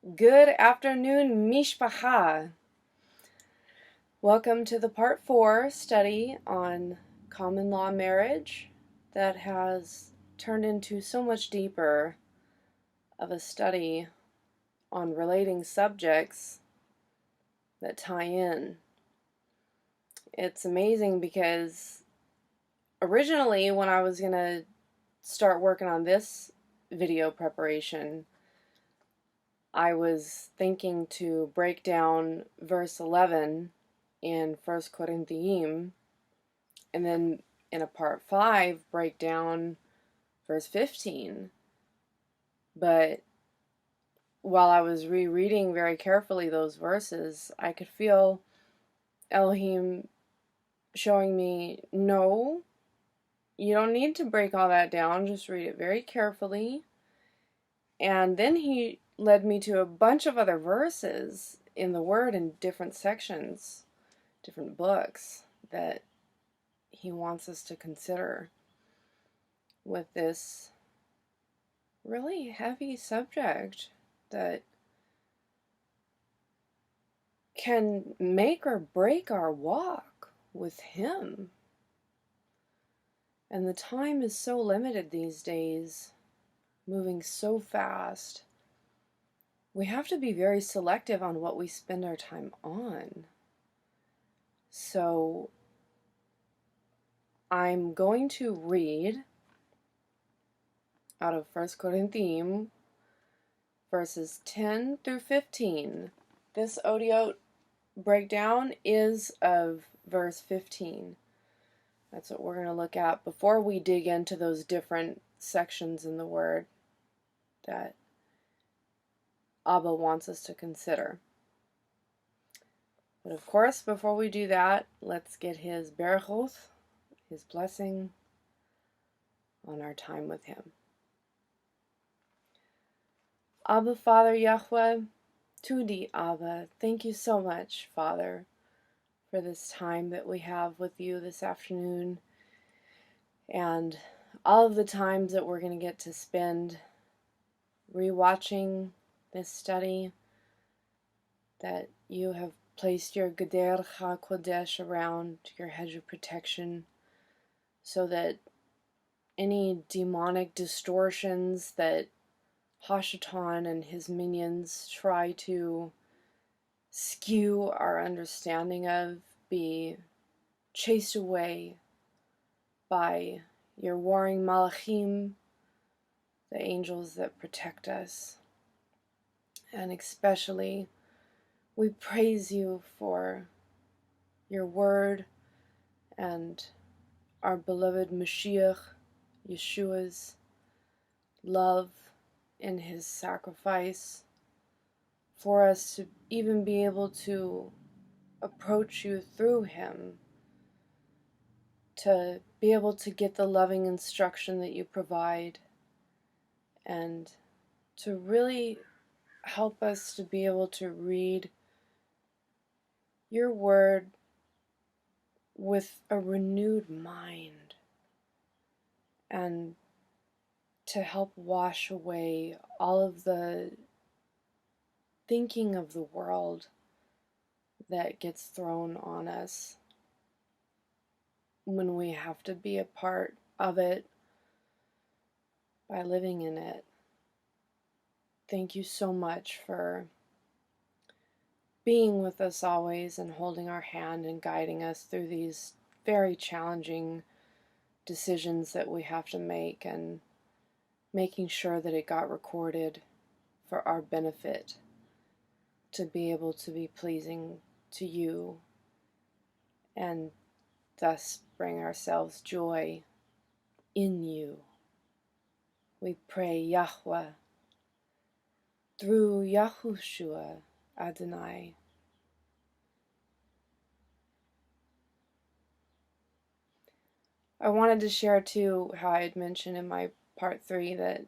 Good afternoon, Mishpacha. Welcome to the Part 4 study on common law marriage that has turned into so much deeper of a study on relating subjects that tie in. It's amazing because originally when I was going to start working on this video preparation, I was thinking to break down verse 11 in 1 Corinthians, and then in a part 5 break down verse 15. But while I was rereading very carefully those verses, I could feel Elohim showing me, no, you don't need to break all that down, just read it very carefully. And then he led me to a bunch of other verses in the Word in different sections, different books that he wants us to consider with this really heavy subject that can make or break our walk with him. And the time is so limited these days, moving so fast. We have to be very selective on what we spend our time on. So I'm going to read out of 1 Corinthians verses 10 through 15. This Otiot breakdown is of verse 15. That's what we're going to look at before we dig into those different sections in the Word that Abba wants us to consider. But of course, before we do that, let's get his berachot, his blessing on our time with him. Abba, Father Yahweh, Tudi Abba, thank you so much, Father, for this time that we have with you this afternoon, and all of the times that we're going to get to spend rewatching this study, that you have placed your Geder HaKodesh around, your hedge of protection, so that any demonic distortions that Hashatan and his minions try to skew our understanding of be chased away by your warring Melakim, the angels that protect us. And especially, we praise you for your word and our beloved Mashiach, Yeshua's love in his sacrifice, for us to even be able to approach you through him, to be able to get the loving instruction that you provide, and to really help us to be able to read your word with a renewed mind, and to help wash away all of the thinking of the world that gets thrown on us when we have to be a part of it by living in it. Thank you so much for being with us always and holding our hand and guiding us through these very challenging decisions that we have to make, and making sure that it got recorded for our benefit, to be able to be pleasing to you and thus bring ourselves joy in you. We pray, Yahweh, through Yahushua Adonai. I wanted to share too how I had mentioned in my part 3 that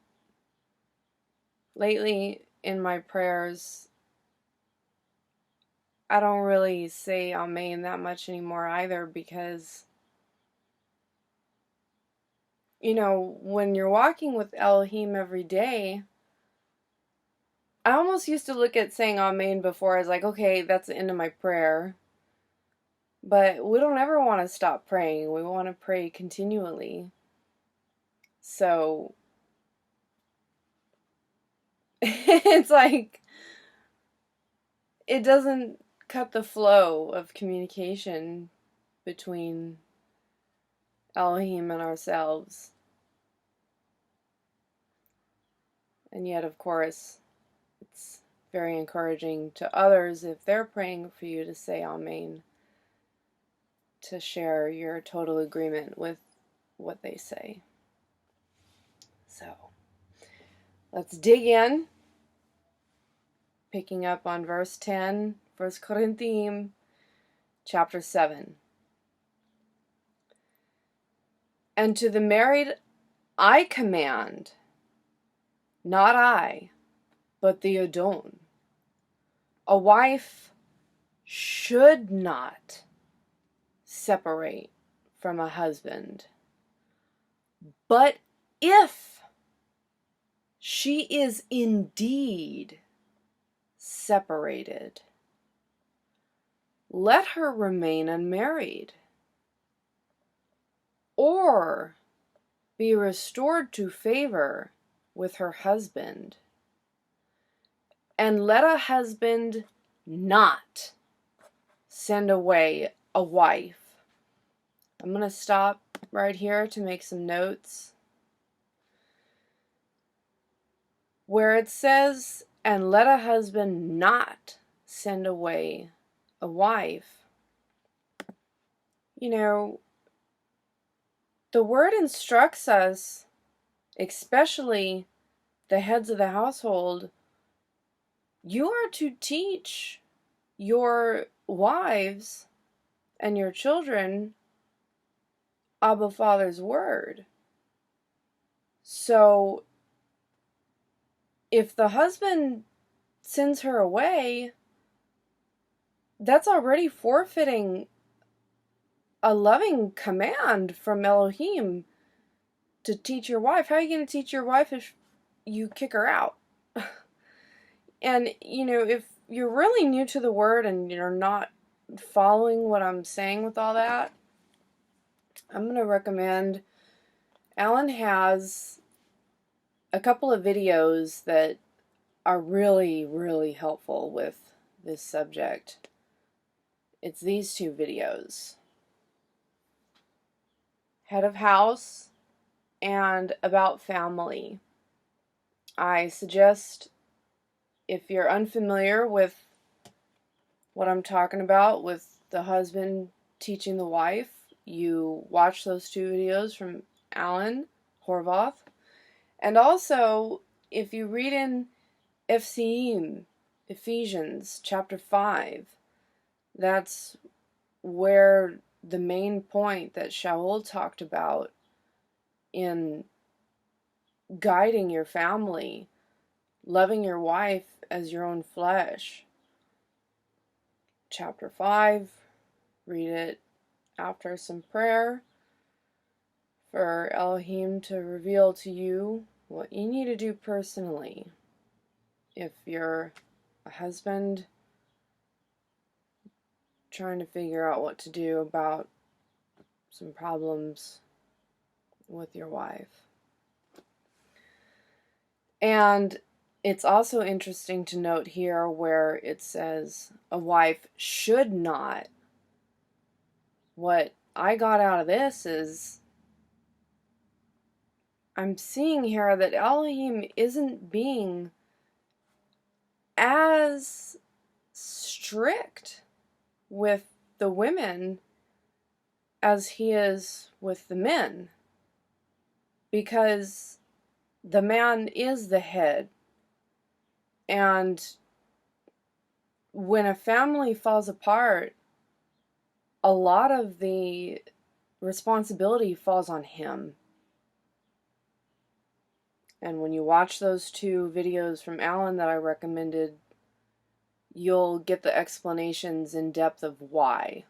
lately in my prayers I don't really say Amen that much anymore either, because when you're walking with Elohim every day, I almost used to look at saying Amen before as like, okay, that's the end of my prayer. But we don't ever want to stop praying. We want to pray continually. So it's like, it doesn't cut the flow of communication between Elohim and ourselves. And yet, of course, it's very encouraging to others if they're praying for you to say Amen, to share your total agreement with what they say. So, let's dig in, picking up on verse 10, 1 Corinthians chapter 7. And to the married I command, not I, but the Adon. A wife should not separate from a husband, but if she is indeed separated, let her remain unmarried, or be restored to favor with her husband. And let a husband not send away a wife. I'm going to stop right here to make some notes. Where it says, and let a husband not send away a wife. You know, the word instructs us, especially the heads of the household, you are to teach your wives and your children Abba Father's word. So, if the husband sends her away, that's already forfeiting a loving command from Elohim to teach your wife. How are you going to teach your wife if you kick her out? And, you know, if you're really new to the word and you're not following what I'm saying with all that, I'm going to recommend, Alan has a couple of videos that are really, really helpful with this subject. It's these two videos. Head of House and About Family. I suggest, if you're unfamiliar with what I'm talking about with the husband teaching the wife, you watch those two videos from Alan Horvath. And also, if you read in Eph'siyim, Ephesians chapter 5, that's where the main point that Shaul talked about in guiding your family, loving your wife as your own flesh. Chapter 5, read it after some prayer for Elohim to reveal to you what you need to do personally. If you're a husband trying to figure out what to do about some problems with your wife. And it's also interesting to note here where it says a wife should not. What I got out of this is I'm seeing here that Elohim isn't being as strict with the women as he is with the men, because the man is the head, and when a family falls apart, a lot of the responsibility falls on him. And when you watch those two videos from Alan that I recommended, you'll get the explanations in depth of why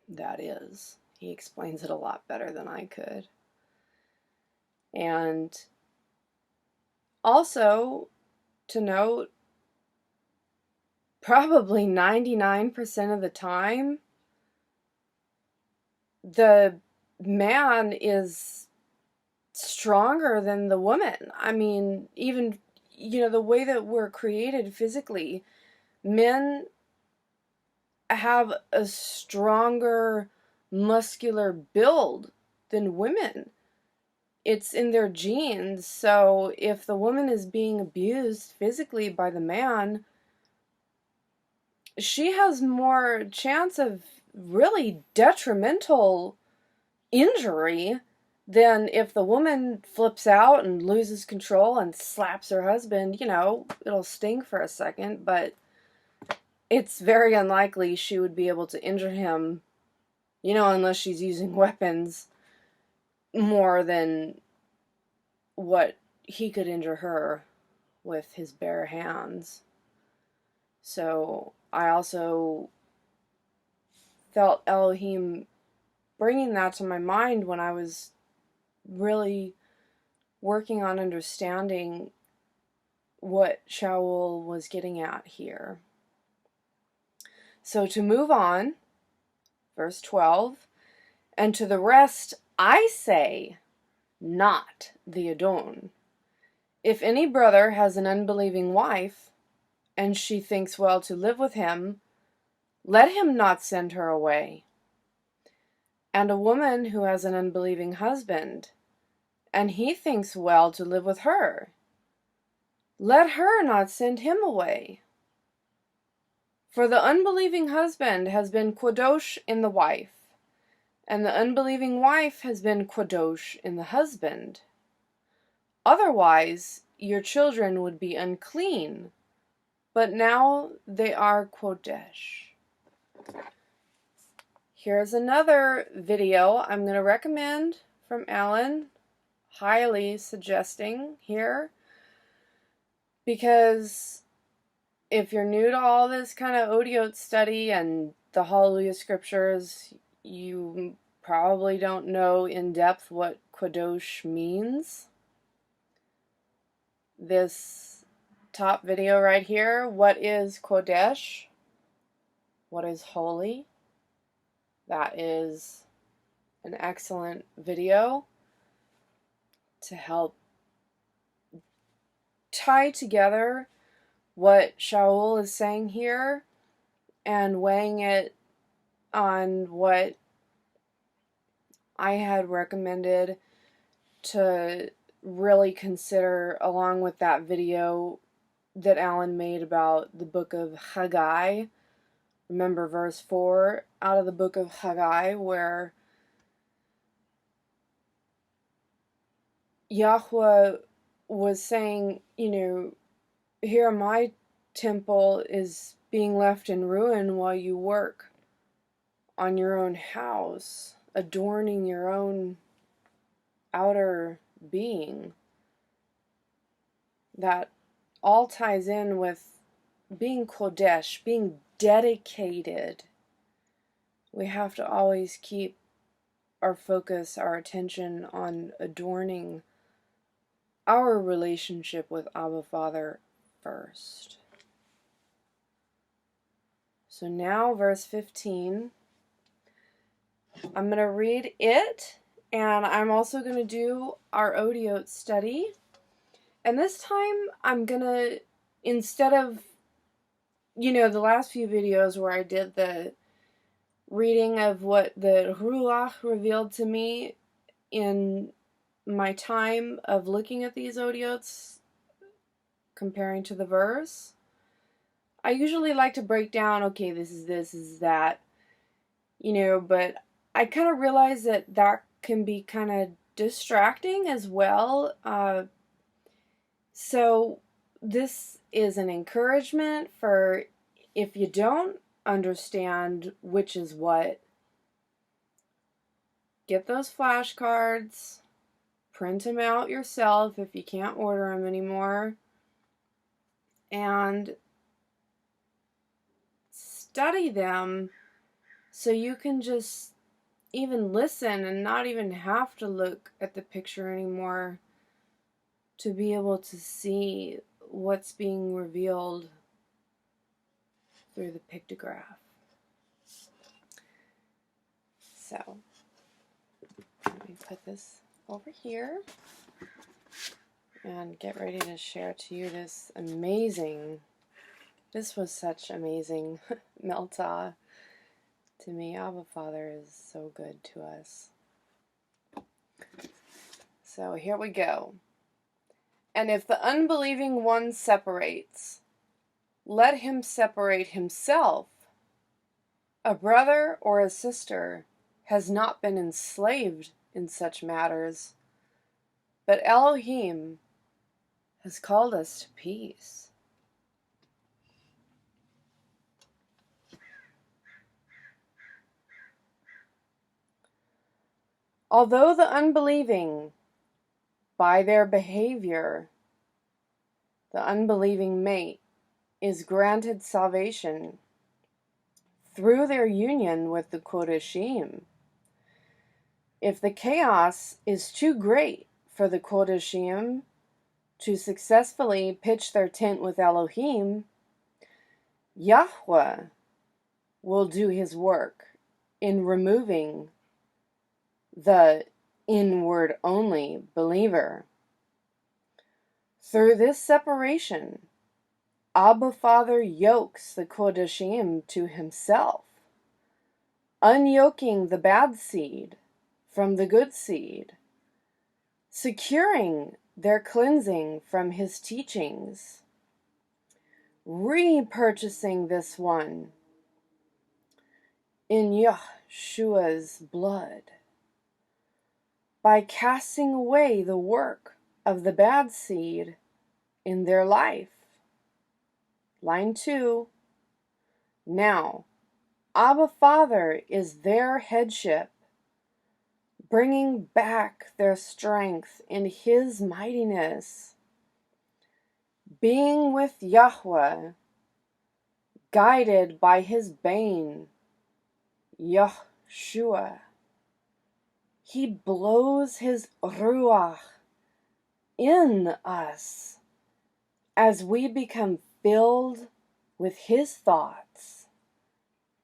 that is. He explains it a lot better than I could. And also, to note, probably 99% of the time, the man is stronger than the woman. I mean, even, the way that we're created physically, men have a stronger muscular build than women. It's in their genes. So if the woman is being abused physically by the man, she has more chance of really detrimental injury than if the woman flips out and loses control and slaps her husband. It'll sting for a second, but it's very unlikely she would be able to injure him, unless she's using weapons more than what he could injure her with his bare hands. So I also felt Elohim bringing that to my mind when I was really working on understanding what Shaul was getting at here. So to move on, verse 12, and to the rest I say, not the Adon. If any brother has an unbelieving wife, and she thinks well to live with him, let him not send her away. And a woman who has an unbelieving husband, and he thinks well to live with her, let her not send him away. For the unbelieving husband has been kadosh in the wife, and the unbelieving wife has been kadosh in the husband. Otherwise, your children would be unclean, but now they are kodesh. Here's another video I'm going to recommend from Alan, highly suggesting here, because if you're new to all this kind of Otiot study and the Hallelujah scriptures, you probably don't know in depth what kadosh means. This top video right here, what is kodesh? What is holy? That is an excellent video to help tie together what Shaul is saying here and weighing it on what I had recommended to really consider, along with that video that Alan made about the book of Haggai. Remember verse 4 out of the book of Haggai, where Yahudah was saying, here my temple is being left in ruin while you work on your own house, adorning your own outer being. That all ties in with being kodesh, being dedicated. We have to always keep our focus, our attention on adorning our relationship with Abba Father first. So now verse 15, I'm going to read it, and I'm also going to do our Otiot study. And this time I'm going to, instead of, the last few videos where I did the reading of what the Ruach revealed to me in my time of looking at these Otiots, comparing to the verse, I usually like to break down, okay, this is that, but I kind of realize that can be kind of distracting as well. So this is an encouragement for if you don't understand which is what, get those flashcards, print them out yourself if you can't order them anymore, and study them so you can just even listen and not even have to look at the picture anymore to be able to see what's being revealed through the pictograph. So, let me put this over here and get ready to share to you this was such amazing Melta to me. Abba Father is so good to us. So here we go. And if the unbelieving one separates, let him separate himself. A brother or a sister has not been enslaved in such matters, but Elohim has called us to peace. Although the unbelieving, by their behavior, the unbelieving mate is granted salvation through their union with the Kodashim. If the chaos is too great for the Kodashim to successfully pitch their tent with Elohim, Yahweh will do his work in removing the inward-only believer. Through this separation, Abba Father yokes the Kodashim to himself, unyoking the bad seed from the good seed, securing their cleansing from his teachings, repurchasing this one in Yeshua's blood, by casting away the work of the bad seed in their life. Line 2. Now, Abba Father is their headship, bringing back their strength in his mightiness, being with Yahweh, guided by his bane, Yeshua. He blows his ruach in us as we become filled with his thoughts.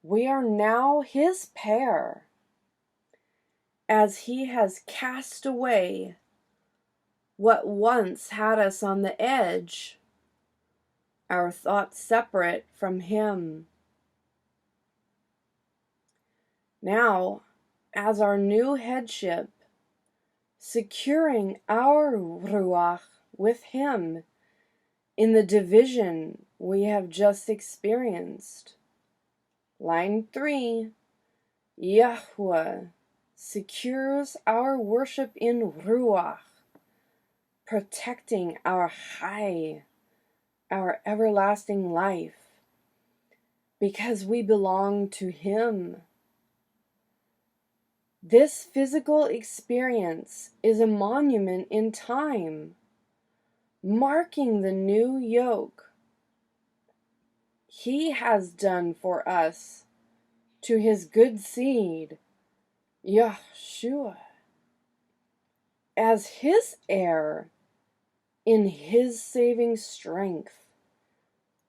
We are now his pair, as he has cast away what once had us on the edge, our thoughts separate from him. Now, as our new headship, securing our ruach with him in the division we have just experienced. Line 3. Yahweh secures our worship in ruach, protecting our high, our everlasting life, because we belong to him. This physical experience is a monument in time, marking the new yoke he has done for us to his good seed, Yeshua, as his heir in his saving strength,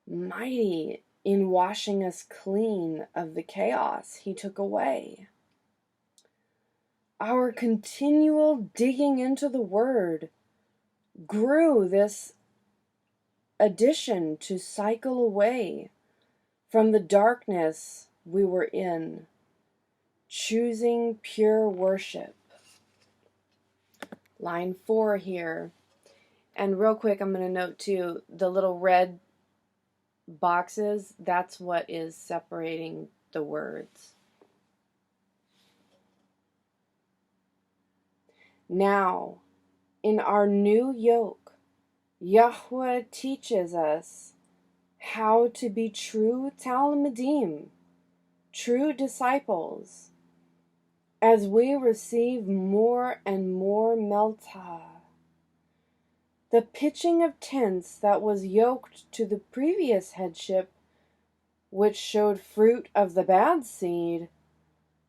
mighty in washing us clean of the chaos he took away. Our continual digging into the Word grew this addition to cycle away from the darkness we were in, choosing pure worship. Line 4 here. And real quick, I'm going to note too, the little red boxes, that's what is separating the words. Now, in our new yoke, Yahweh teaches us how to be true Talmudim, true disciples, as we receive more and more Melta. The pitching of tents that was yoked to the previous headship, which showed fruit of the bad seed,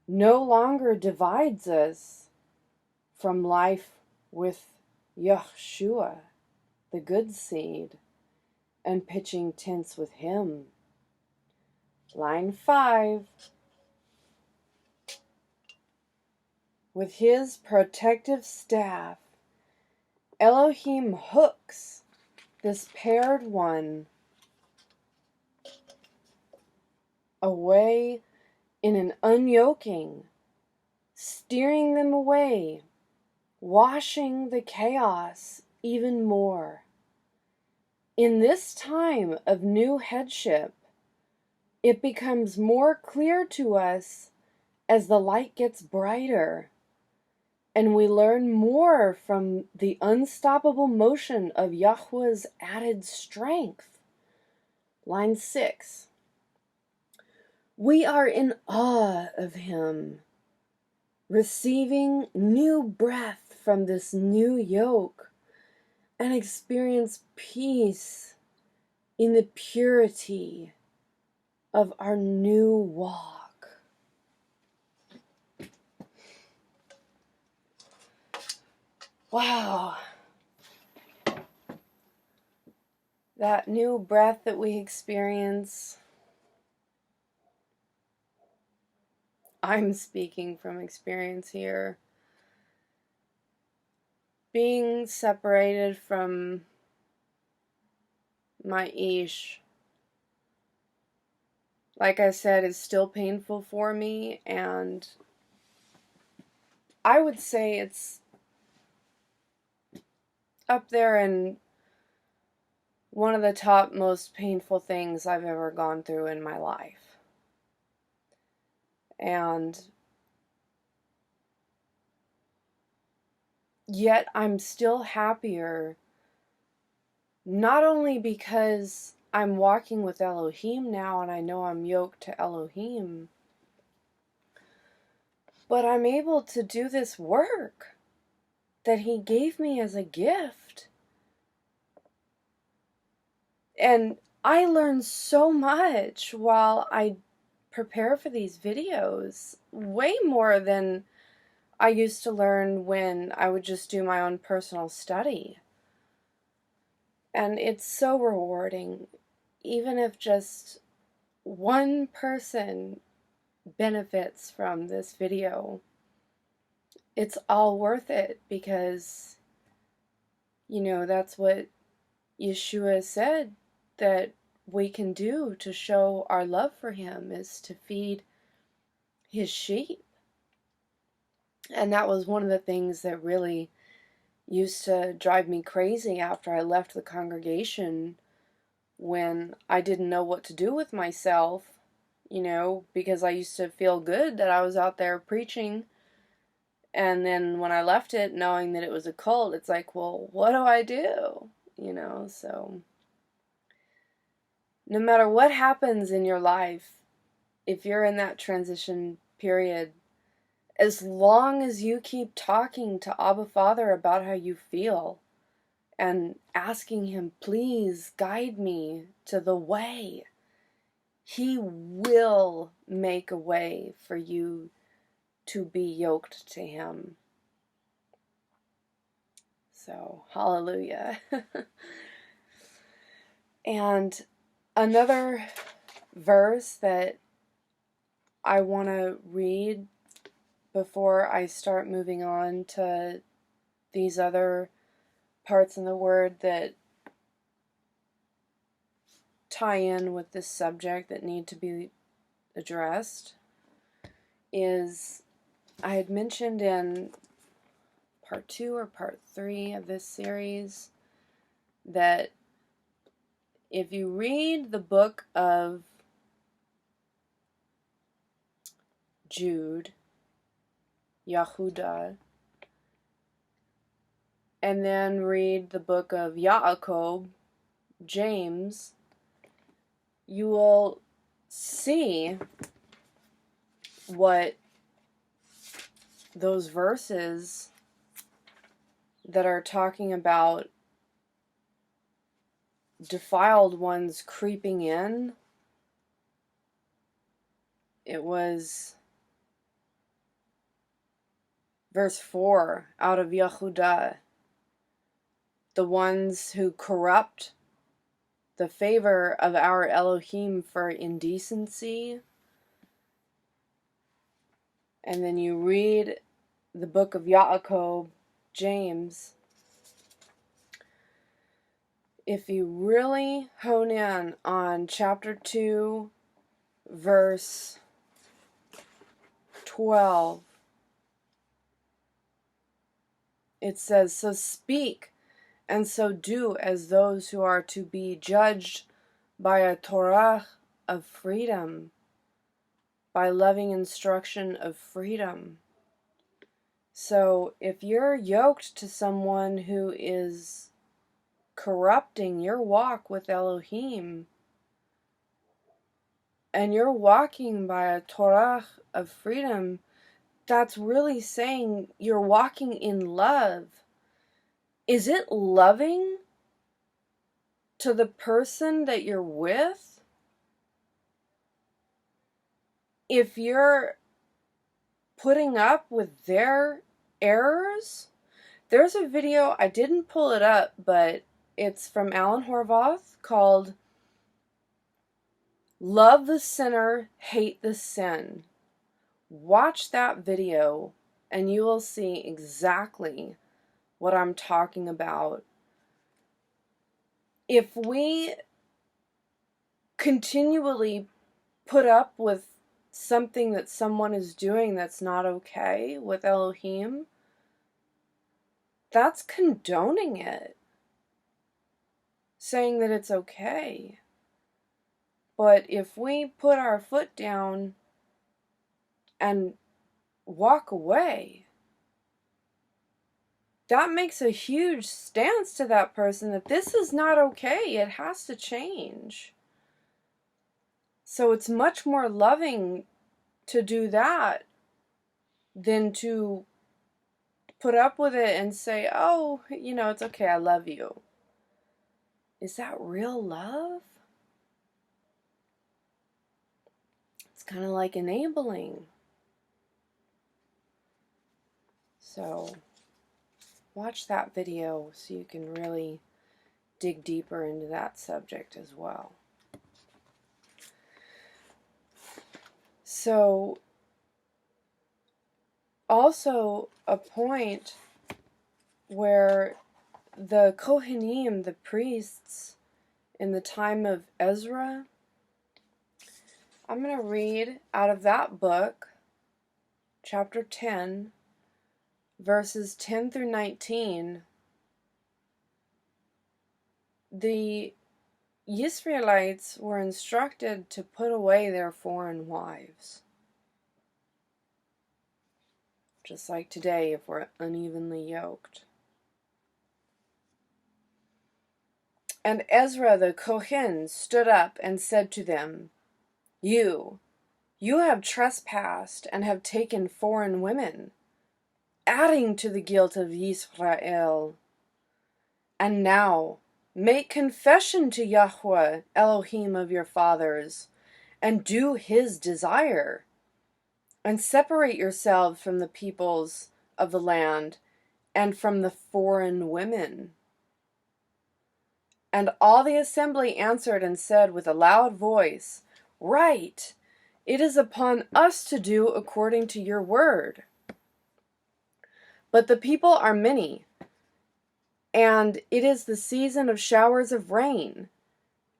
no longer divides us from life with Yeshua, the good seed, and pitching tents with him. Line 5. With his protective staff, Elohim hooks this paired one away in an unyoking, steering them away, washing the chaos even more. In this time of new headship, it becomes more clear to us as the light gets brighter, and we learn more from the unstoppable motion of Yahuwah's added strength. Line 6. We are in awe of him, receiving new breath from this new yoke, and experience peace in the purity of our new walk. Wow. That new breath that we experience, I'm speaking from experience here. Being separated from my Ish, like I said, is still painful for me, and I would say it's up there in one of the top most painful things I've ever gone through in my life. And yet I'm still happier, not only because I'm walking with Elohim now and I know I'm yoked to Elohim, but I'm able to do this work that he gave me as a gift. And I learn so much while I prepare for these videos, way more than I used to learn when I would just do my own personal study. And it's so rewarding, even if just one person benefits from this video. It's all worth it because, that's what Yeshua said that we can do to show our love for him, is to feed his sheep. And that was one of the things that really used to drive me crazy after I left the congregation, when I didn't know what to do with myself, because I used to feel good that I was out there preaching. And then when I left it, knowing that it was a cult, it's like, well, what do I do? So no matter what happens in your life, if you're in that transition period, as long as you keep talking to Abba Father about how you feel and asking him, please guide me to the way, he will make a way for you to be yoked to him. So, hallelujah. And another verse that I want to read before I start moving on to these other parts in the Word that tie in with this subject that need to be addressed is, I had mentioned in part 2 or part 3 of this series that if you read the book of Jude, Yahudah, and then read the book of Yaakov, James, you will see what those verses that are talking about defiled ones creeping in. It was verse 4 out of Yahudah. The ones who corrupt the favor of our Elohim for indecency. And then you read the book of Yaakov, James. If you really hone in on chapter 2, verse 12, it says, "So speak and so do as those who are to be judged by a Torah of freedom, by loving instruction of freedom." So if you're yoked to someone who is corrupting your walk with Elohim, and you're walking by a Torah of freedom, that's really saying you're walking in love. Is it loving to the person that you're with? If you're putting up with their errors? There's a video, I didn't pull it up, but it's from Alan Horvath called "Love the Sinner, Hate the Sin." Watch that video and you will see exactly what I'm talking about. If we continually put up with something that someone is doing that's not okay with Elohim, that's condoning it, saying that it's okay. But if we put our foot down and walk away, that makes a huge stance to that person that this is not okay, it has to change. So it's much more loving to do that than to put up with it and say, "Oh, it's okay, I love you." Is that real love? It's kind of like enabling. So watch that video so you can really dig deeper into that subject as well. So, also a point where the Kohanim, the priests, in the time of Ezra, I'm going to read out of that book, chapter 10, verses 10 through 19. The Israelites were instructed to put away their foreign wives. Just like today, if we're unevenly yoked. And Ezra the Kohen stood up and said to them, You have trespassed and have taken foreign women, adding to the guilt of Israel. And now make confession to Yahudah, Elohim of your fathers, and do his desire, and separate yourselves from the peoples of the land and from the foreign women. And all the assembly answered and said with a loud voice, Right, it is upon us to do according to your word. But the people are many, and it is the season of showers of rain,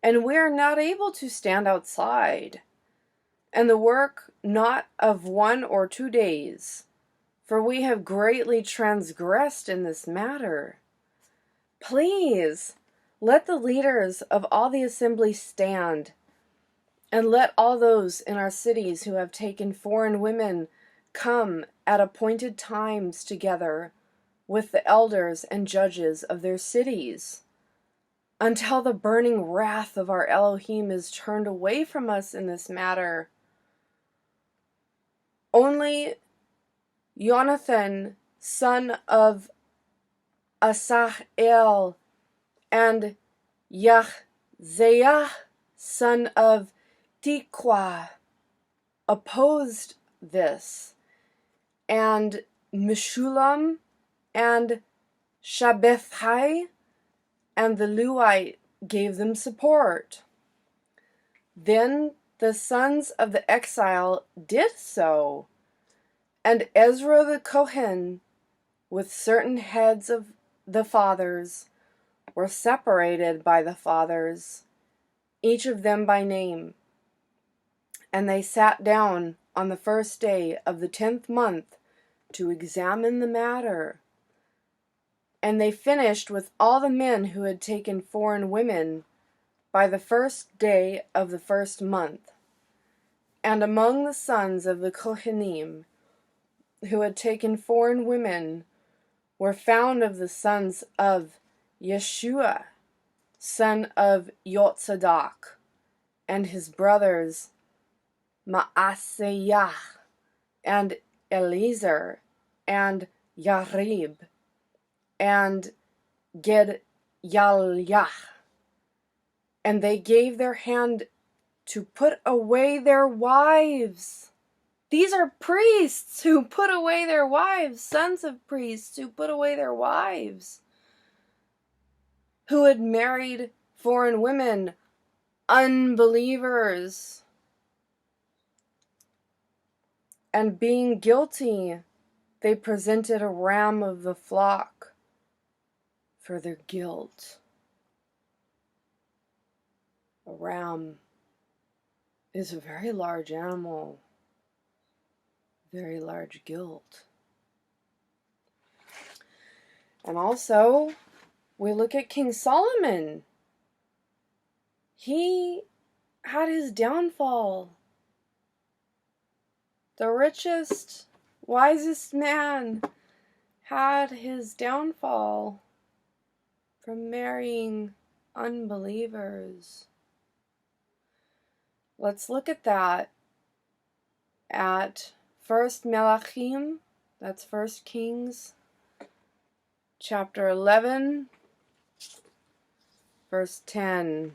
and we are not able to stand outside, and the work not of 1 or 2 days, for we have greatly transgressed in this matter. Please, let the leaders of all the assembly stand, and let all those in our cities who have taken foreign women come at appointed times together with the elders and judges of their cities, until the burning wrath of our Elohim is turned away from us in this matter. Only Jonathan, son of Asahel, and Yahzeiah, son of Tikwa, opposed this, and Meshulam and Shabbethai and the Levite gave them support. Then the sons of the exile did so, and Ezra the Kohen, with certain heads of the fathers, were separated by the fathers, each of them by name. And they sat down on the first day of the 10th month to examine the matter. And they finished with all the men who had taken foreign women by the first day of the first month. And among the sons of the Kohanim who had taken foreign women were found of the sons of Yeshua, son of Yotzadak, and his brothers Maaseiah, and Eliezer, and Yarib, and Gedaliah. And they gave their hand to put away their wives. These are priests who put away their wives, sons of priests who put away their wives, who had married foreign women, unbelievers. And being guilty, they presented a ram of the flock for their guilt. A ram is a very large animal, very large guilt. And also, we look at King Solomon. He had his downfall. The richest, wisest man had his downfall from marrying unbelievers. Let's look at that at 1st Melakim, that's 1st Kings, chapter 11, verse 10.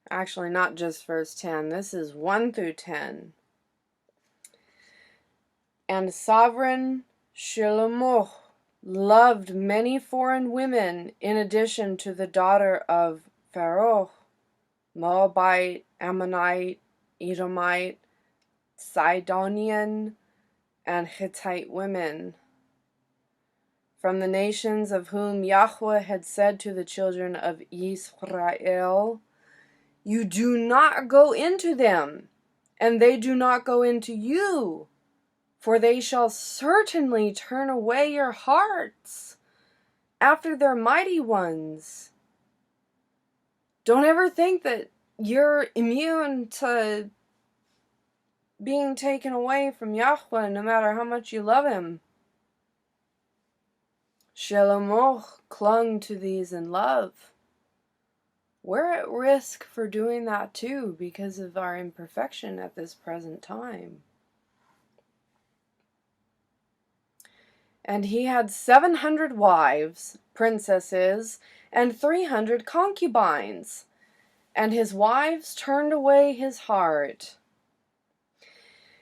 Actually, not just verse 10. This is 1 through 10. And sovereign Shlomo loved many foreign women in addition to the daughter of Pharaoh, Moabite, Ammonite, Edomite, Sidonian, and Hittite women, from the nations of whom Yahudah had said to the children of Israel, "You do not go into them, and they do not go into you, for they shall certainly turn away your hearts after their mighty ones." Don't ever think that you're immune to being taken away from Yahudah, no matter how much you love him. Shlomo clung to these in love. We're at risk for doing that too because of our imperfection at this present time. And he had 700 wives, princesses, and 300 concubines, and his wives turned away his heart.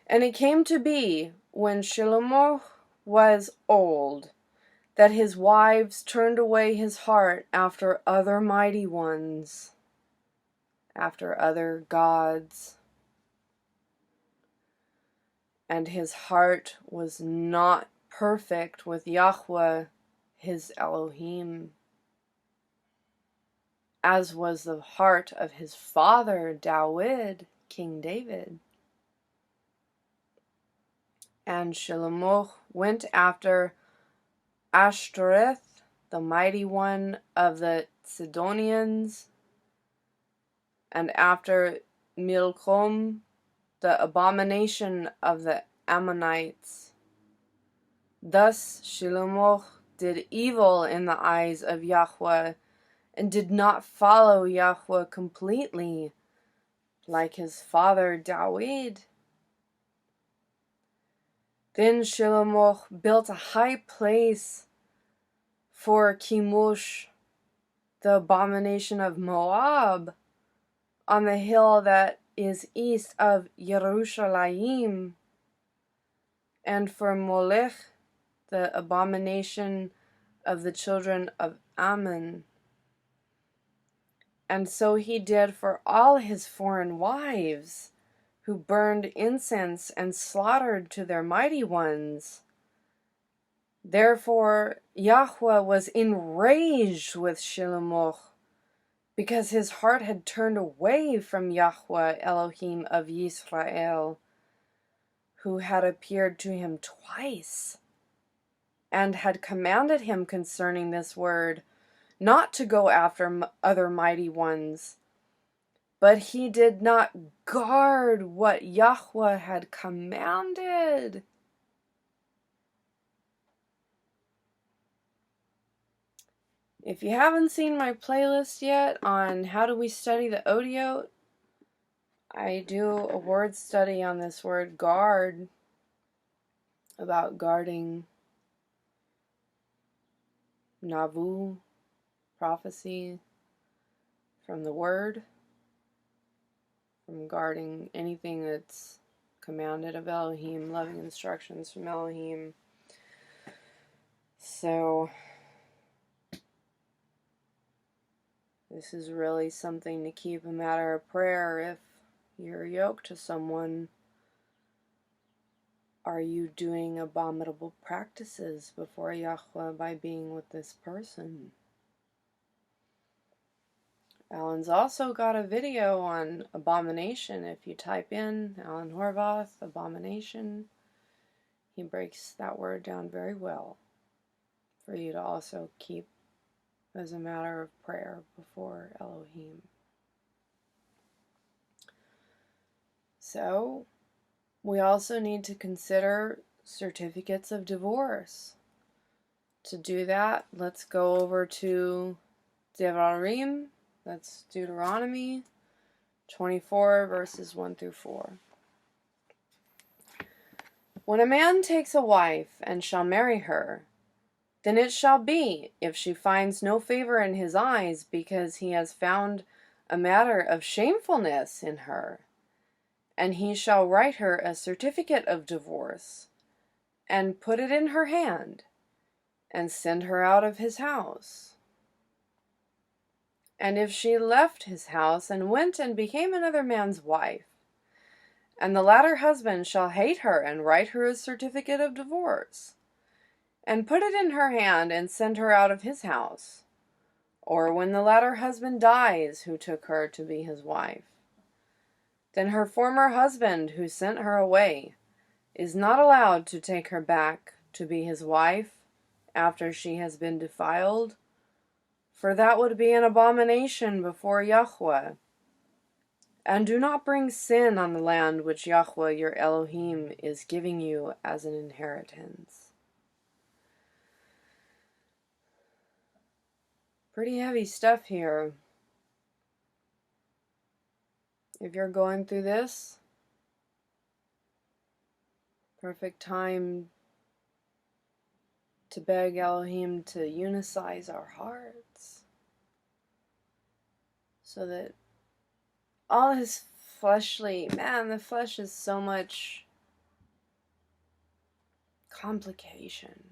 And it came to be, when Shlomo was old, that his wives turned away his heart after other mighty ones, after other gods. And his heart was not perfect with Yahudah, his Elohim, as was the heart of his father David, King David. And Shlomo went after Ashtoreth, the mighty one of the Sidonians, and after Milcom, the abomination of the Ammonites. Thus Shlomo did evil in the eyes of Yahudah, and did not follow Yahudah completely, like his father David. Then Shlomo built a high place for Chemosh, the abomination of Moab, on the hill that is east of Yerushalayim, and for Molech, the abomination of the children of Ammon. And so he did for all his foreign wives, who burned incense and slaughtered to their mighty ones. Therefore Yahudah was enraged with Shlomo, because his heart had turned away from Yahudah Elohim of Yisrael, who had appeared to him twice, and had commanded him concerning this word, not to go after other mighty ones. But he did not guard what Yahudah had commanded. If you haven't seen my playlist yet on how do we study the Otiot, I do a word study on this word guard, about guarding Navu, prophecy, from the word, from guarding anything that's commanded of Elohim, loving instructions from Elohim. So this is really something to keep a matter of prayer. If you're yoked to someone, are you doing abominable practices before Yahudah by being with this person? Alan's also got a video on abomination. If you type in Alan Horvath, abomination, he breaks that word down very well for you to also keep as a matter of prayer before Elohim. So, we also need to consider certificates of divorce. To do that, let's go over to Debarim, that's Deuteronomy 24, verses 1 through 4. When a man takes a wife and shall marry her, then it shall be, if she finds no favor in his eyes, because he has found a matter of shamefulness in her, and he shall write her a certificate of divorce, and put it in her hand, and send her out of his house. And if she left his house, and went and became another man's wife, and the latter husband shall hate her, and write her a certificate of divorce, and put it in her hand, and send her out of his house, or when the latter husband dies who took her to be his wife, then her former husband who sent her away is not allowed to take her back to be his wife after she has been defiled, for that would be an abomination before Yahudah. And do not bring sin on the land which Yahudah your Elohim is giving you as an inheritance. Pretty heavy stuff here. If you're going through this, perfect time to beg Elohim to unicize our hearts, so that all his fleshly, the flesh is so much complication.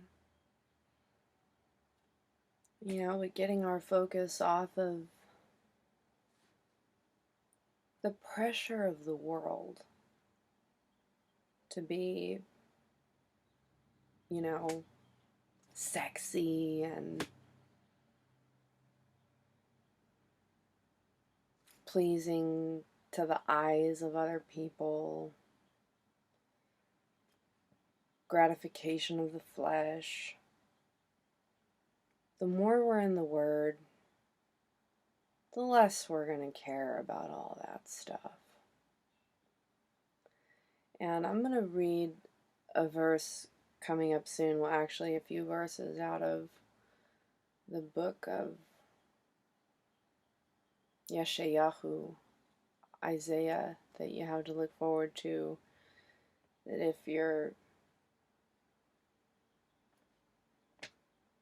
But getting our focus off of the pressure of the world to be, sexy and pleasing to the eyes of other people, gratification of the flesh. The more we're in the Word, the less we're going to care about all that stuff. And I'm going to read a verse coming up soon, well, actually a few verses out of the book of Yeshayahu, Isaiah, that you have to look forward to, that if you're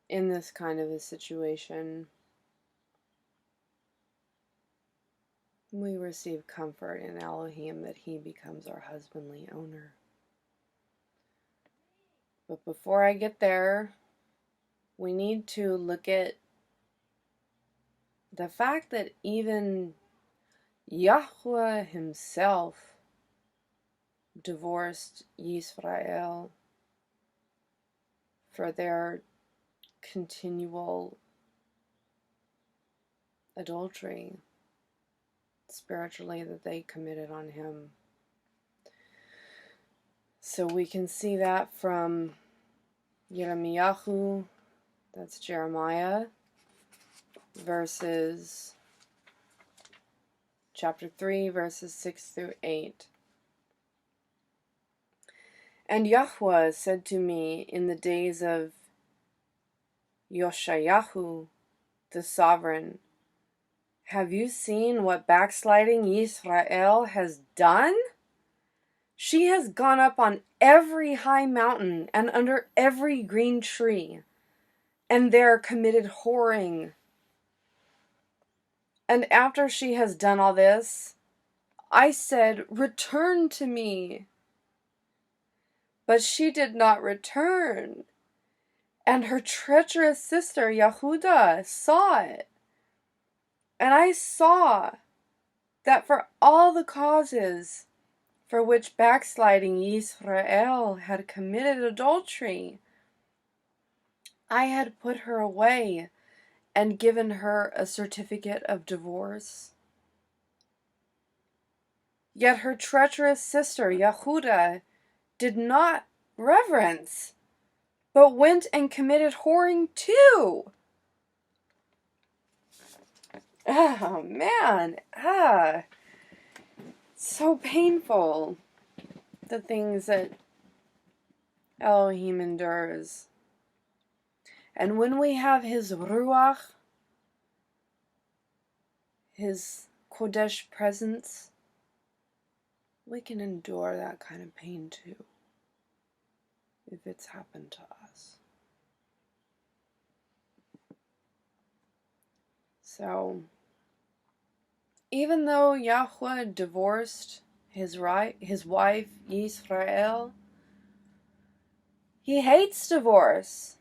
in this kind of a situation, We receive comfort in Elohim that He becomes our husbandly owner. But before I get there, we need to look at the fact that even Yahudah Himself divorced Yisrael for their continual adultery spiritually that they committed on Him. So we can see that from Yirmeyahu, that's Jeremiah, chapter 3, verses 6 through 8. And Yahudah said to me in the days of Yeshayahu, the sovereign, have you seen what backsliding Yisrael has done? She has gone up on every high mountain and under every green tree, and there committed whoring. And after she has done all this, I said, return to me. But she did not return. And her treacherous sister, Yahudah, saw it. And I saw that for all the causes for which backsliding Yisrael had committed adultery, I had put her away and given her a certificate of divorce. Yet her treacherous sister, Yahudah, did not reverence, but went and committed whoring too. Oh, man. So painful, the things that Elohim endures. And when we have His Ruach, His Kodesh presence, we can endure that kind of pain too, if it's happened to us. So, even though Yahudah divorced his wife Yisrael, He hates divorce.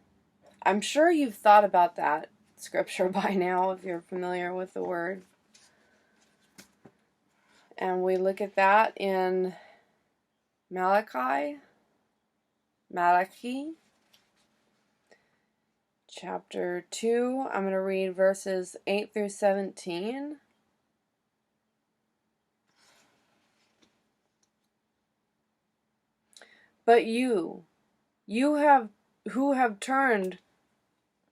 I'm sure you've thought about that scripture by now if you're familiar with the word. And we look at that in Mel'aki, chapter 2. I'm going to read verses 8 through 17. But you who have turned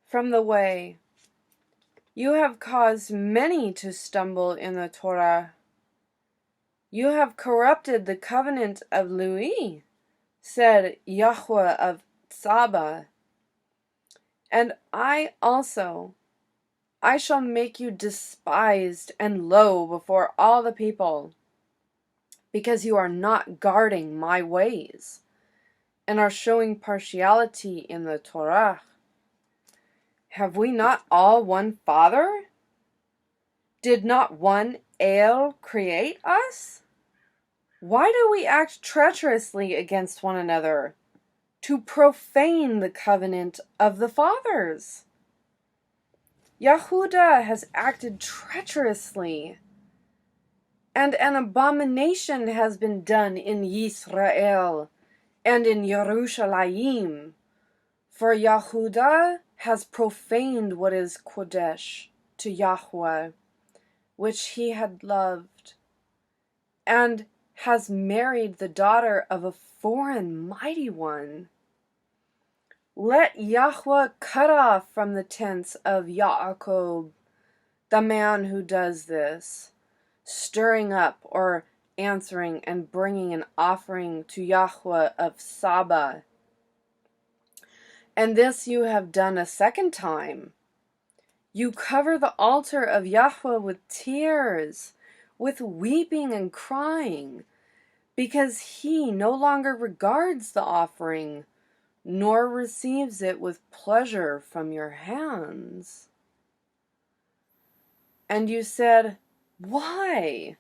from the way, you have caused many to stumble in the Torah. You have corrupted the covenant of Lui, said Yahudah of Saba. And I shall make you despised and low before all the people, because you are not guarding my ways, and are showing partiality in the Torah. Have we not all one Father? Did not one El create us? Why do we act treacherously against one another, to profane the covenant of the fathers? Yahudah has acted treacherously, and an abomination has been done in Yisrael and in Yerushalayim, for Yahudah has profaned what is Kodesh to Yahudah, which He had loved, and has married the daughter of a foreign mighty one. Let Yahudah cut off from the tents of Yaakov the man who does this, stirring up or answering and bringing an offering to Yahudah of Saba. And this you have done a second time. You cover the altar of Yahudah with tears, with weeping and crying, because He no longer regards the offering, nor receives it with pleasure from your hands. And you said, Why?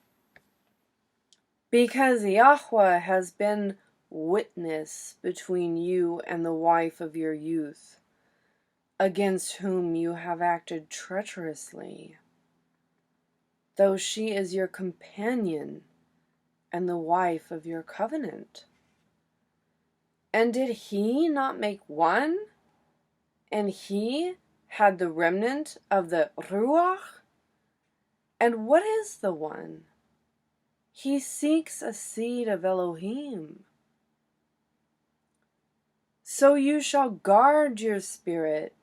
Because Yahweh has been witness between you and the wife of your youth, against whom you have acted treacherously, though she is your companion and the wife of your covenant. And did he not make one? And he had the remnant of the Ruach? And what is the one? He seeks a seed of Elohim. So you shall guard your spirit,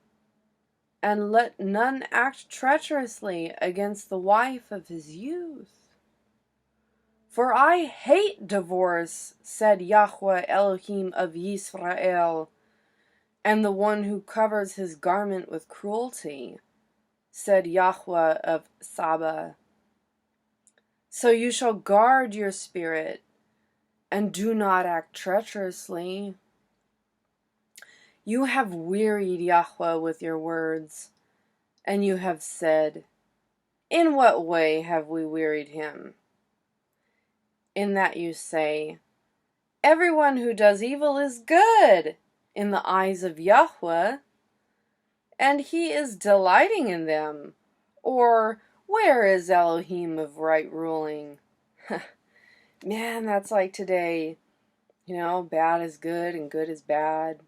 and let none act treacherously against the wife of his youth. For I hate divorce, said Yahweh Elohim of Yisrael, and the one who covers his garment with cruelty, said Yahweh of Saba. So you shall guard your spirit, and do not act treacherously. You have wearied Yahweh with your words, and you have said, in what way have we wearied him? In that you say, everyone who does evil is good in the eyes of Yahweh, and he is delighting in them. Or, where is Elohim of right ruling? Man, that's like today. You know, bad is good and good is bad.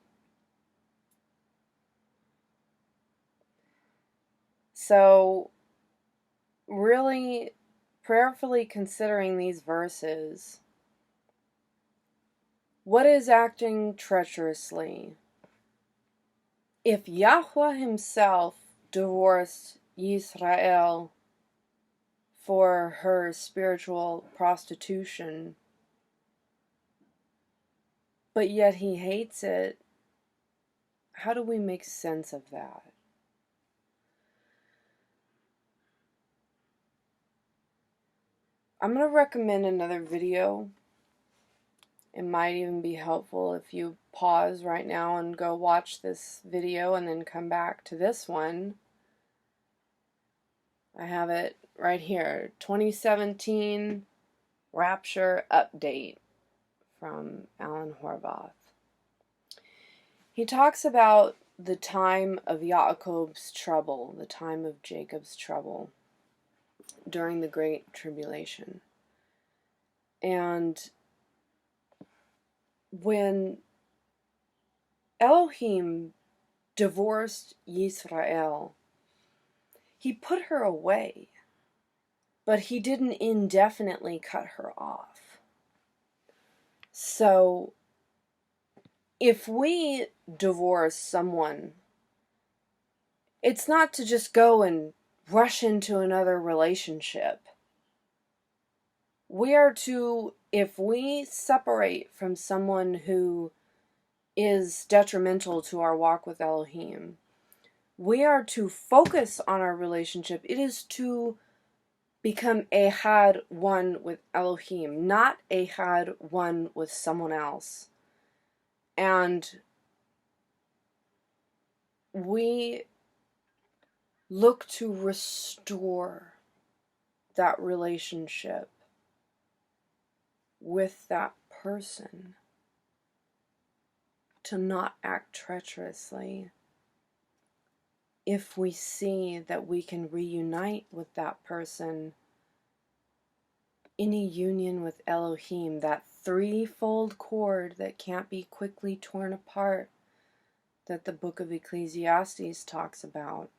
So, really prayerfully considering these verses, what is acting treacherously? If Yahweh himself divorced Yisrael for her spiritual prostitution, but yet he hates it, how do we make sense of that? I'm going to recommend another video. It might even be helpful if you pause right now and go watch this video and then come back to this one. I have it right here, 2017 Rapture Update from Alan Horvath. He talks about the time of Yaakov's trouble, the time of Jacob's trouble during the Great Tribulation. And when Elohim divorced Yisrael, he put her away, but he didn't indefinitely cut her off. So, if we divorce someone, it's not to just go and rush into another relationship. We are to, if we separate from someone who is detrimental to our walk with Elohim, we are to focus on our relationship. It is to become Ehad, one with Elohim, not Ehad, one with someone else. And we look to restore that relationship with that person, to not act treacherously. If we see that we can reunite with that person in a union with Elohim, that threefold cord that can't be quickly torn apart, that the book of Ecclesiastes talks about,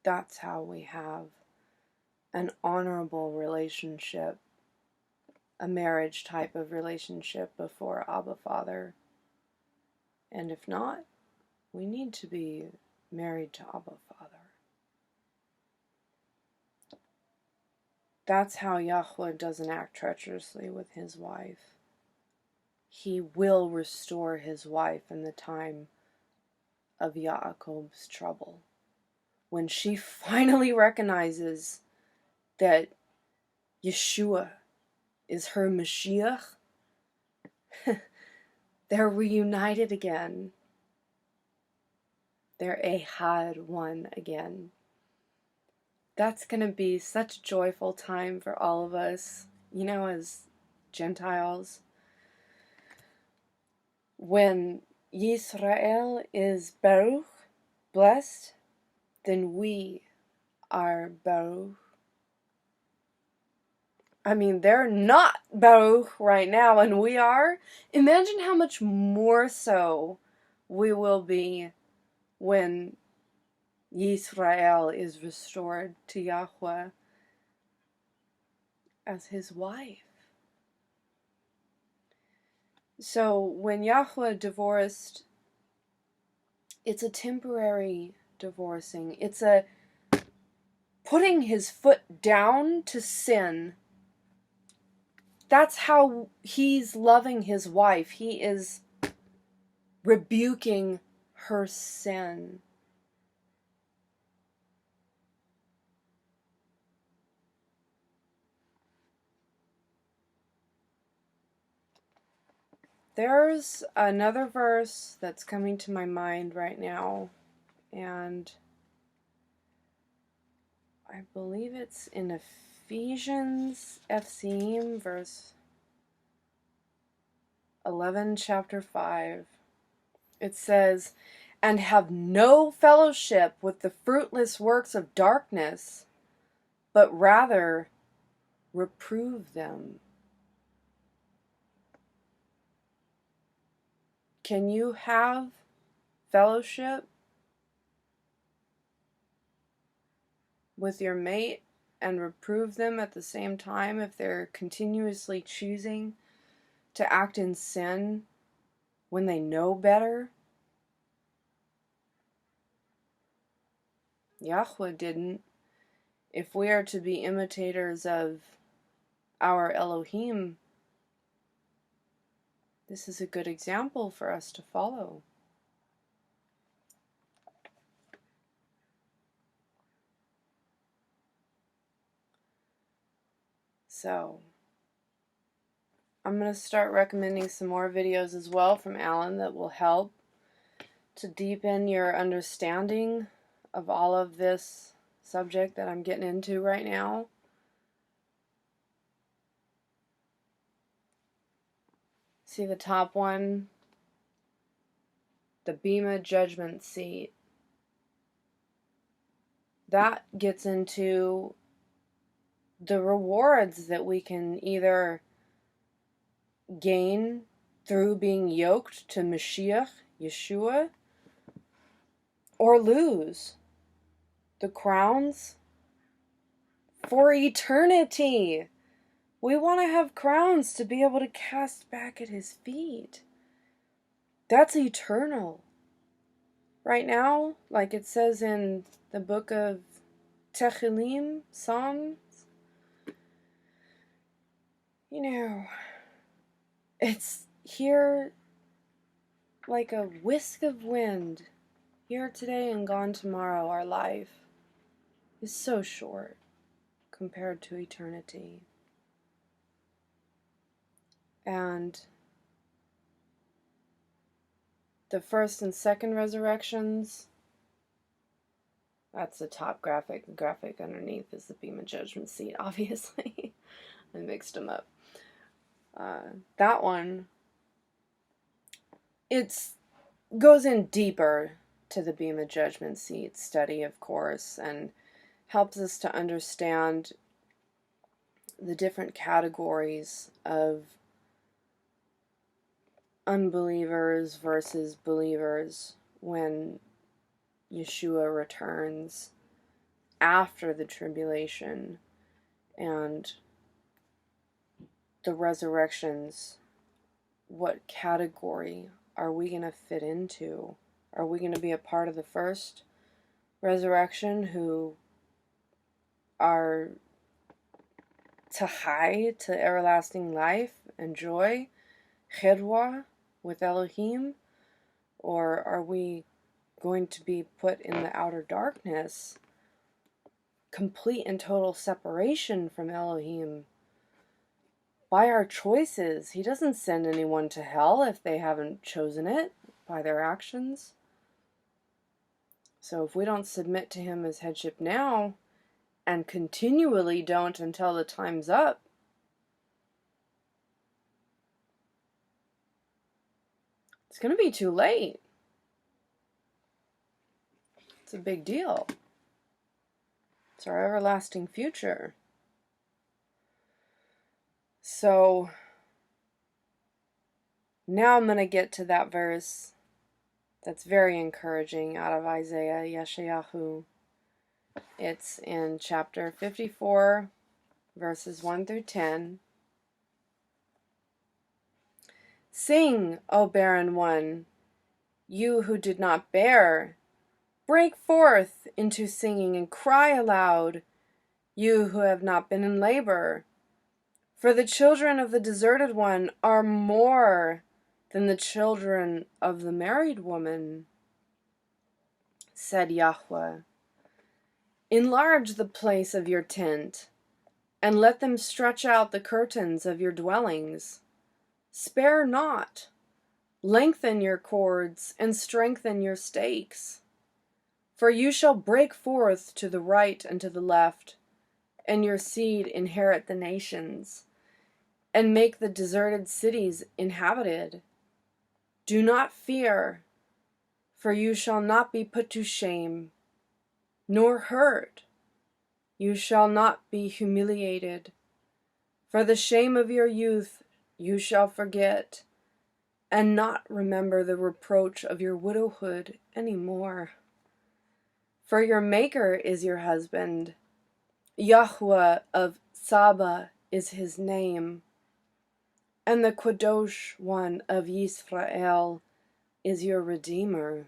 that's how we have an honorable relationship, a marriage type of relationship before Abba Father. And if not, we need to be married to Abba Father. That's how Yahweh doesn't act treacherously with his wife. He will restore his wife in the time of Yaakov's trouble. When she finally recognizes that Yeshua is her Mashiach, they're reunited again. They're Ehad, one again. That's going to be such a joyful time for all of us, as Gentiles. When Yisrael is Baruch, blessed, then we are Baruch. I mean, they're not Baruch right now, and we are. Imagine how much more so we will be when Yisrael is restored to Yahweh as his wife. So when Yahweh divorced, it's a temporary divorcing. It's a putting his foot down to sin. That's how he's loving his wife. He is rebuking her sin. There's another verse that's coming to my mind right now, and I believe it's in Ephesians, Eph'siyim, verse 11, chapter 5. It says, "And have no fellowship with the fruitless works of darkness, but rather reprove them." Can you have fellowship with your mate and reprove them at the same time if they're continuously choosing to act in sin when they know better? Yahweh didn't. If we are to be imitators of our Elohim, this is a good example for us to follow. So, I'm going to start recommending some more videos as well from Alan that will help to deepen your understanding of all of this subject that I'm getting into right now. See the top one? The Bema Judgment Seat. That gets into the rewards that we can either gain through being yoked to Mashiach, Yeshua, or lose. The crowns for eternity. We want to have crowns to be able to cast back at his feet. That's eternal. Right now, like it says in the book of Tehillim, Psalms, it's here like a whisk of wind. Here today and gone tomorrow. Our life is so short compared to eternity. And the first and second resurrections, that's the top graphic. The graphic underneath is the Bema Judgment Seat, obviously. I mixed them up. That one, it goes in deeper to the Bema Judgment Seat study, of course, and helps us to understand the different categories of unbelievers versus believers when Yeshua returns after the tribulation and the resurrections. What category are we going to fit into? Are we going to be a part of the first resurrection who are to high to everlasting life and joy, chedwa, with Elohim? Or are we going to be put in the outer darkness, complete and total separation from Elohim by our choices? He doesn't send anyone to hell if they haven't chosen it by their actions. So if we don't submit to him as headship now, and continually don't until the time's up, it's going to be too late. It's a big deal. It's our everlasting future. So, now I'm going to get to that verse that's very encouraging out of Isaiah, Yeshayahu. It's in chapter 54, verses 1 through 10. Sing, O barren one, you who did not bear. Break forth into singing and cry aloud, you who have not been in labor. For the children of the deserted one are more than the children of the married woman, said Yahweh. Enlarge the place of your tent, and let them stretch out the curtains of your dwellings. Spare not, lengthen your cords, and strengthen your stakes. For you shall break forth to the right and to the left, and your seed inherit the nations, and make the deserted cities inhabited. Do not fear, for you shall not be put to shame, nor hurt. You shall not be humiliated. For the shame of your youth you shall forget, and not remember the reproach of your widowhood any more. For your Maker is your husband. Yahudah of Saba is his name, and the Kadosh one of Yisrael is your Redeemer.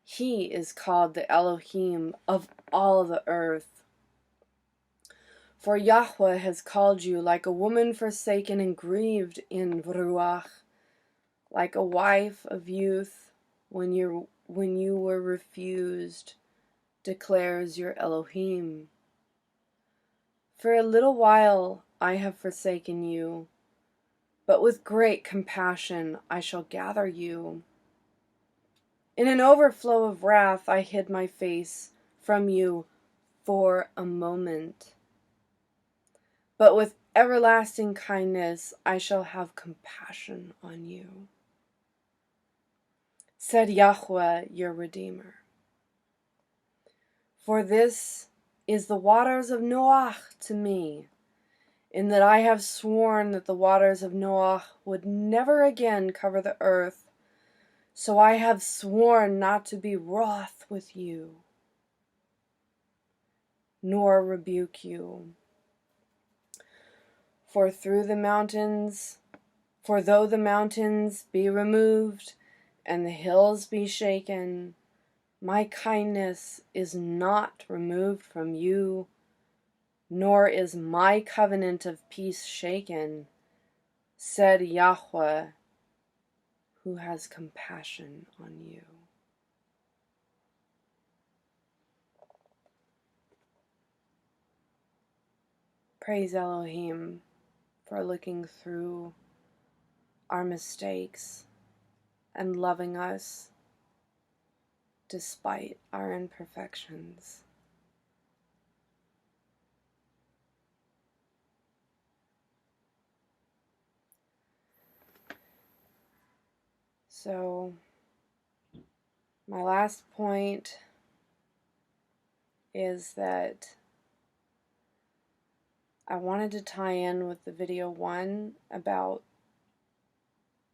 He is called the Elohim of all the earth. For Yahweh has called you like a woman forsaken and grieved in Ruach, like a wife of youth when you were refused, declares your Elohim. For a little while I have forsaken you, but with great compassion I shall gather you. In an overflow of wrath I hid my face from you for a moment. But with everlasting kindness I shall have compassion on you, said Yahweh your Redeemer. For this is the waters of Noach to me, in that I have sworn that the waters of Noach would never again cover the earth. So I have sworn not to be wroth with you, nor rebuke you. For though the mountains be removed, and the hills be shaken, my kindness is not removed from you, nor is my covenant of peace shaken, said Yahweh, who has compassion on you. Praise Elohim for looking through our mistakes and loving us despite our imperfections. So, my last point is that I wanted to tie in with the video 1 about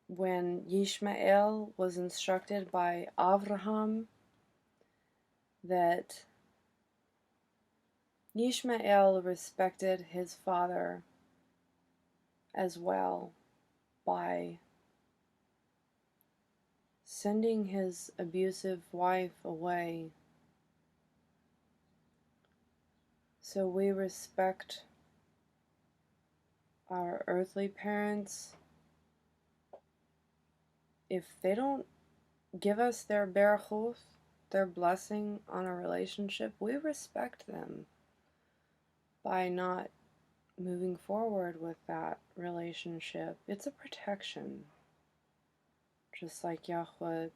when Yishmael was instructed by Avraham that Yishmael respected his father as well by sending his abusive wife away. So we respect our earthly parents. If they don't give us their berachot, their blessing on a relationship, we respect them by not moving forward with that relationship. It's a protection. Just like Yahweh,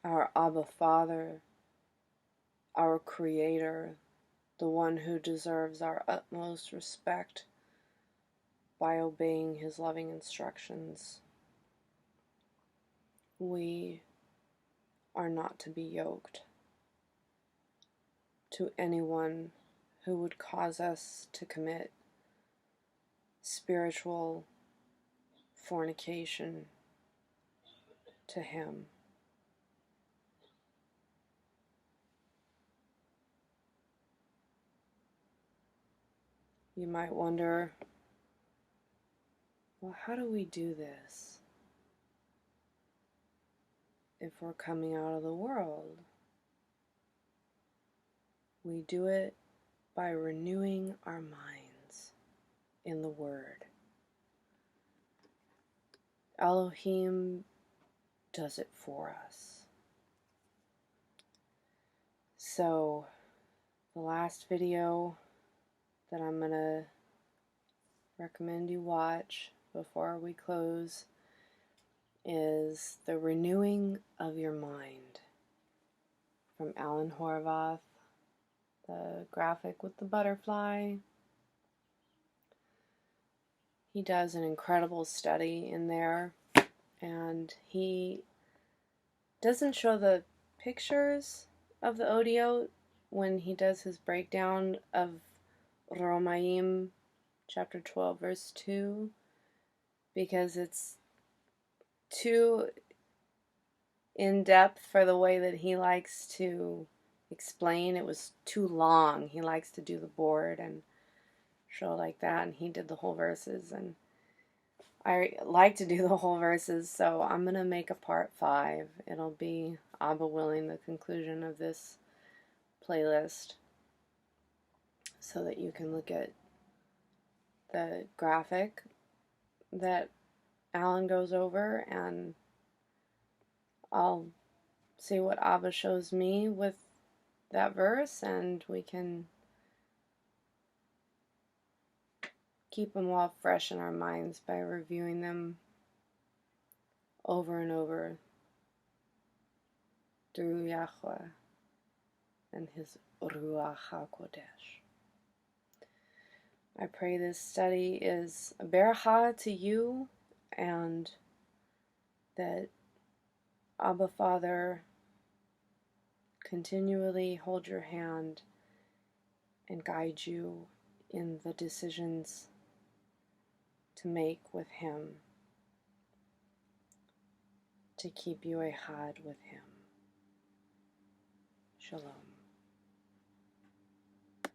our Abba Father, our Creator, the one who deserves our utmost respect by obeying his loving instructions. We are not to be yoked to anyone who would cause us to commit spiritual fornication to him. You might wonder, well, how do we do this if we're coming out of the world? We do it by renewing our minds in the Word. Elohim does it for us. So, the last video that I'm going to recommend you watch before we close is The Renewing of Your Mind from Alan Horvath, the graphic with the butterfly. He does an incredible study in there, and he doesn't show the pictures of the Otiot when he does his breakdown of Romaim chapter 12 verse 2, because it's too in-depth for the way that he likes to explain. It was too long. He likes to do the board and show like that, and he did the whole verses, and I like to do the whole verses, so I'm going to make a part 5. It'll be, Abba willing, the conclusion of this playlist, so that you can look at the graphic that Alan goes over, and I'll see what Abba shows me with that verse, and we can keep them all fresh in our minds by reviewing them over and over through Yahweh and his Ruach HaKodesh. I pray this study is a beracha to you, and that Abba Father continually hold your hand and guide you in the decisions to make with him, to keep you ehad with him. Shalom.